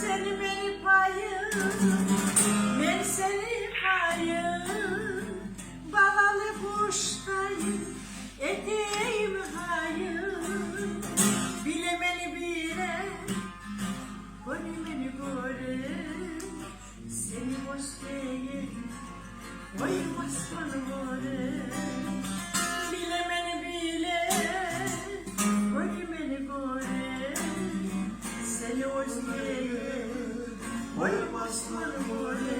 Seni beni payım, ben seni payım. Balalı kuştayım, eteğim hayım. Bilemeni bile, görmeni göre. Seni boş değil, koymaz bana göre. Bilemeni bile, görmeni göre. Seni özleyeyim, koymaz bana göre.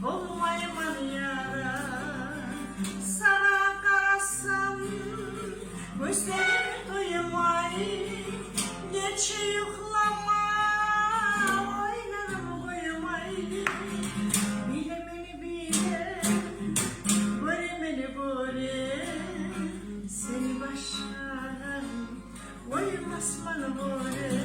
Olmayman yara, sana karasam gözlerim duymay, geç yuklama, oynarım koymay. Bilemeni bile, görmeni göre, seni başka koymaz bana göre.